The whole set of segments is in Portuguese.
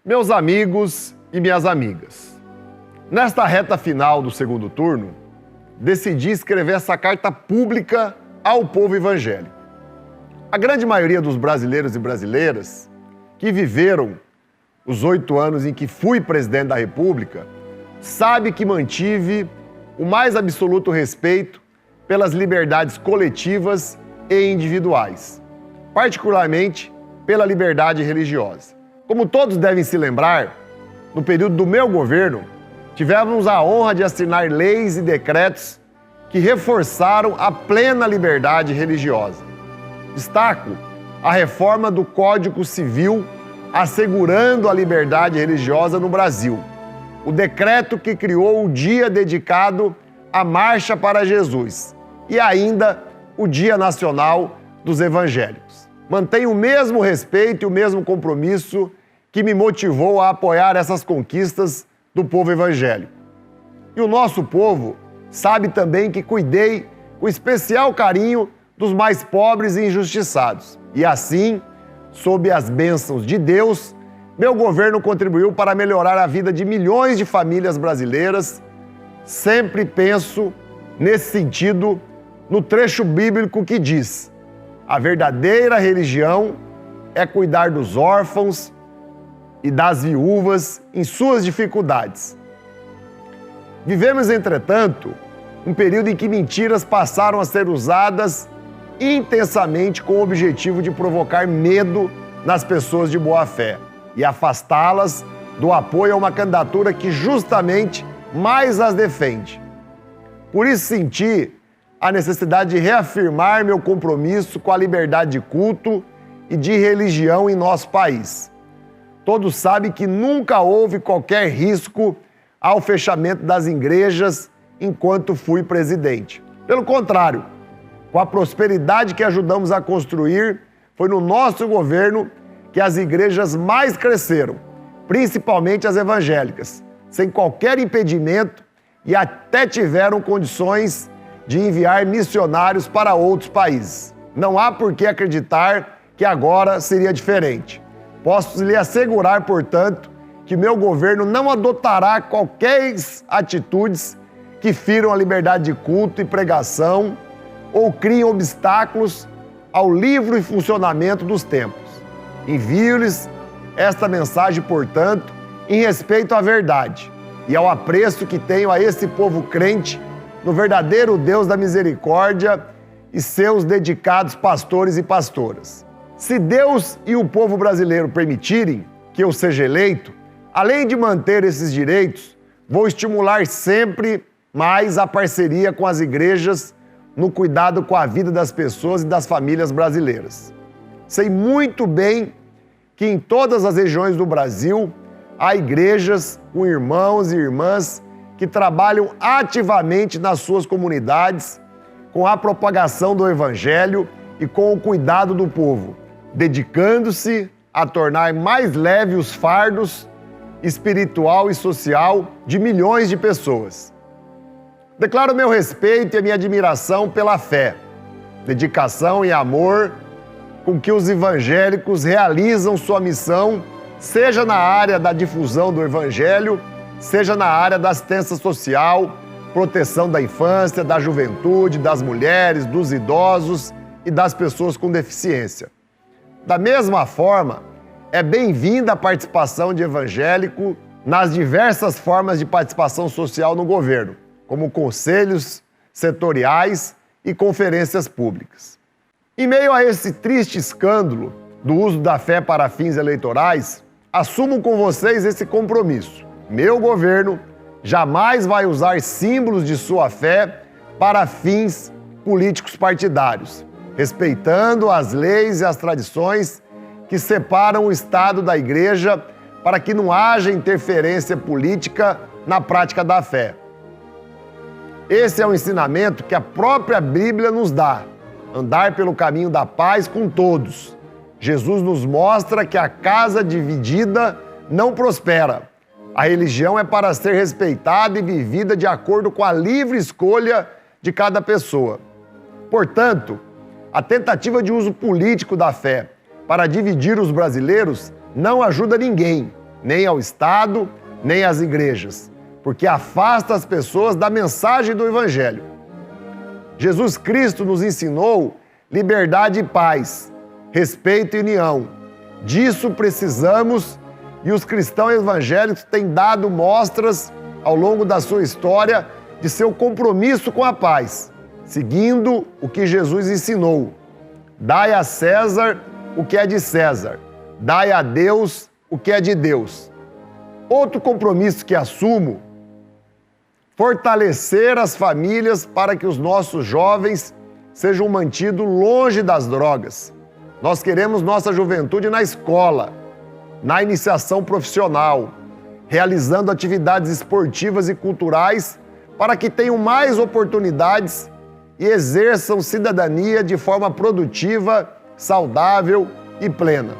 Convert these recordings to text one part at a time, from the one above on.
Meus amigos e minhas amigas, nesta reta final do segundo turno, decidi escrever essa carta pública ao povo evangélico. A grande maioria dos brasileiros e brasileiras que viveram os 8 anos em que fui presidente da República sabe que mantive o mais absoluto respeito pelas liberdades coletivas e individuais, particularmente pela liberdade religiosa. Como todos devem se lembrar, no período do meu governo, tivemos a honra de assinar leis e decretos que reforçaram a plena liberdade religiosa. Destaco a reforma do Código Civil assegurando a liberdade religiosa no Brasil, o decreto que criou o dia dedicado à Marcha para Jesus e ainda o Dia Nacional dos Evangélicos. Mantenho o mesmo respeito e o mesmo compromisso que me motivou a apoiar essas conquistas do povo evangélico. E o nosso povo sabe também que cuidei com especial carinho dos mais pobres e injustiçados. E assim, sob as bênçãos de Deus, meu governo contribuiu para melhorar a vida de milhões de famílias brasileiras. Sempre penso nesse sentido no trecho bíblico que diz: a verdadeira religião é cuidar dos órfãos e das viúvas em suas dificuldades. Vivemos, entretanto, um período em que mentiras passaram a ser usadas intensamente com o objetivo de provocar medo nas pessoas de boa fé e afastá-las do apoio a uma candidatura que justamente mais as defende. Por isso senti a necessidade de reafirmar meu compromisso com a liberdade de culto e de religião em nosso país. Todos sabem que nunca houve qualquer risco ao fechamento das igrejas enquanto fui presidente. Pelo contrário, com a prosperidade que ajudamos a construir, foi no nosso governo que as igrejas mais cresceram, principalmente as evangélicas, sem qualquer impedimento e até tiveram condições de enviar missionários para outros países. Não há por que acreditar que agora seria diferente. Posso lhe assegurar, portanto, que meu governo não adotará qualquer atitudes que firam a liberdade de culto e pregação ou criem obstáculos ao livre funcionamento dos templos. Envio-lhes esta mensagem, portanto, em respeito à verdade e ao apreço que tenho a esse povo crente no verdadeiro Deus da misericórdia e seus dedicados pastores e pastoras. Se Deus e o povo brasileiro permitirem que eu seja eleito, além de manter esses direitos, vou estimular sempre mais a parceria com as igrejas no cuidado com a vida das pessoas e das famílias brasileiras. Sei muito bem que em todas as regiões do Brasil há igrejas com irmãos e irmãs que trabalham ativamente nas suas comunidades com a propagação do Evangelho e com o cuidado do povo, dedicando-se a tornar mais leve os fardos espiritual e social de milhões de pessoas. Declaro meu respeito e a minha admiração pela fé, dedicação e amor com que os evangélicos realizam sua missão, seja na área da difusão do Evangelho, seja na área da assistência social, proteção da infância, da juventude, das mulheres, dos idosos e das pessoas com deficiência. Da mesma forma, é bem-vinda a participação de evangélico nas diversas formas de participação social no governo, como conselhos setoriais e conferências públicas. Em meio a esse triste escândalo do uso da fé para fins eleitorais, assumo com vocês esse compromisso. Meu governo jamais vai usar símbolos de sua fé para fins políticos partidários, respeitando as leis e as tradições que separam o Estado da Igreja para que não haja interferência política na prática da fé. Esse é um ensinamento que a própria Bíblia nos dá, andar pelo caminho da paz com todos. Jesus nos mostra que a casa dividida não prospera. A religião é para ser respeitada e vivida de acordo com a livre escolha de cada pessoa. Portanto, a tentativa de uso político da fé para dividir os brasileiros não ajuda ninguém, nem ao Estado, nem às igrejas, porque afasta as pessoas da mensagem do Evangelho. Jesus Cristo nos ensinou liberdade e paz, respeito e união. Disso precisamos e os cristãos evangélicos têm dado mostras ao longo da sua história de seu compromisso com a paz, seguindo o que Jesus ensinou. Dai a César o que é de César, dai a Deus o que é de Deus. Outro compromisso que assumo: fortalecer as famílias para que os nossos jovens sejam mantidos longe das drogas. Nós queremos nossa juventude na escola, na iniciação profissional, realizando atividades esportivas e culturais para que tenham mais oportunidades e exerçam cidadania de forma produtiva, saudável e plena.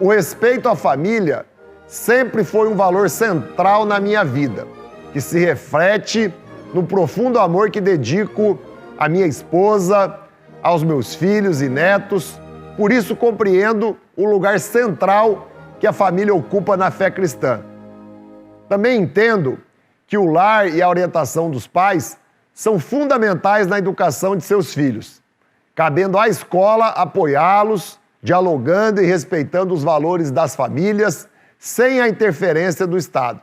O respeito à família sempre foi um valor central na minha vida, que se reflete no profundo amor que dedico à minha esposa, aos meus filhos e netos. Por isso compreendo o lugar central que a família ocupa na fé cristã. Também entendo que o lar e a orientação dos pais são fundamentais na educação de seus filhos, cabendo à escola apoiá-los, dialogando e respeitando os valores das famílias, sem a interferência do Estado.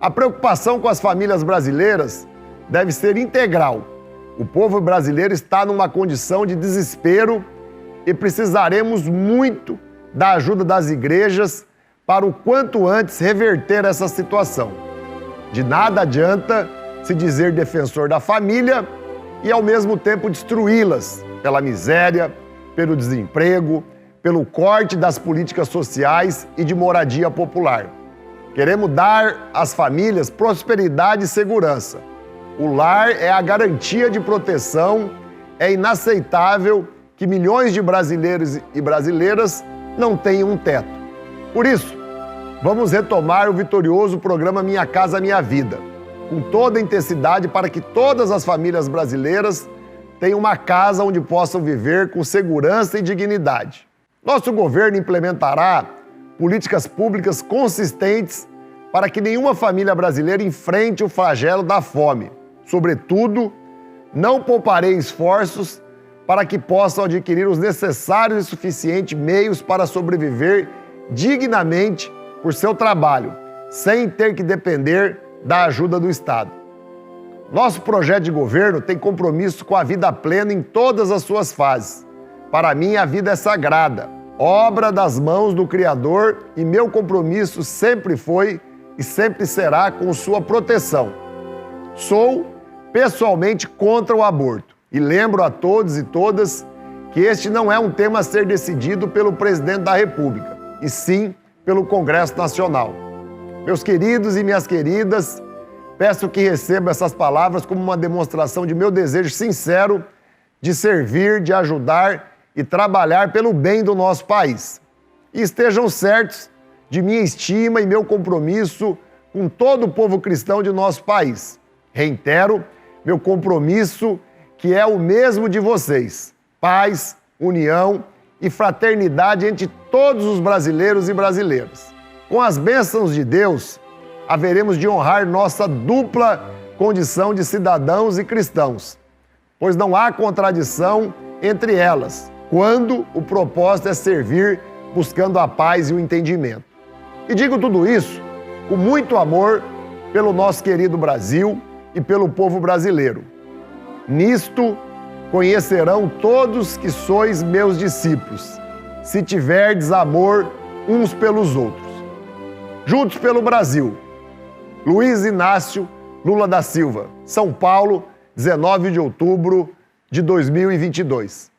A preocupação com as famílias brasileiras deve ser integral. O povo brasileiro está numa condição de desespero e precisaremos muito da ajuda das igrejas para o quanto antes reverter essa situação. De nada adianta se dizer defensor da família e ao mesmo tempo destruí-las pela miséria, pelo desemprego, pelo corte das políticas sociais e de moradia popular. Queremos dar às famílias prosperidade e segurança. O lar é a garantia de proteção. É inaceitável que milhões de brasileiros e brasileiras não tenham um teto. Por isso, vamos retomar o vitorioso programa Minha Casa Minha Vida, com toda a intensidade para que todas as famílias brasileiras tenham uma casa onde possam viver com segurança e dignidade. Nosso governo implementará políticas públicas consistentes para que nenhuma família brasileira enfrente o flagelo da fome. Sobretudo, não pouparei esforços para que possam adquirir os necessários e suficientes meios para sobreviver dignamente por seu trabalho, sem ter que depender da ajuda do Estado. Nosso projeto de governo tem compromisso com a vida plena em todas as suas fases. Para mim, a vida é sagrada, obra das mãos do Criador, e meu compromisso sempre foi e sempre será com sua proteção. Sou pessoalmente contra o aborto e lembro a todos e todas que este não é um tema a ser decidido pelo presidente da República, e sim pelo Congresso Nacional. Meus queridos e minhas queridas, peço que recebam essas palavras como uma demonstração de meu desejo sincero de servir, de ajudar e trabalhar pelo bem do nosso país. E estejam certos de minha estima e meu compromisso com todo o povo cristão de nosso país. Reitero meu compromisso, que é o mesmo de vocês: paz, união e fraternidade entre todos os brasileiros e brasileiras. Com as bênçãos de Deus, haveremos de honrar nossa dupla condição de cidadãos e cristãos, pois não há contradição entre elas, quando o propósito é servir buscando a paz e o entendimento. E digo tudo isso com muito amor pelo nosso querido Brasil e pelo povo brasileiro. Nisto conhecerão todos que sois meus discípulos, se tiverdes amor uns pelos outros. Juntos pelo Brasil. Luiz Inácio Lula da Silva, São Paulo, 19 de outubro de 2022.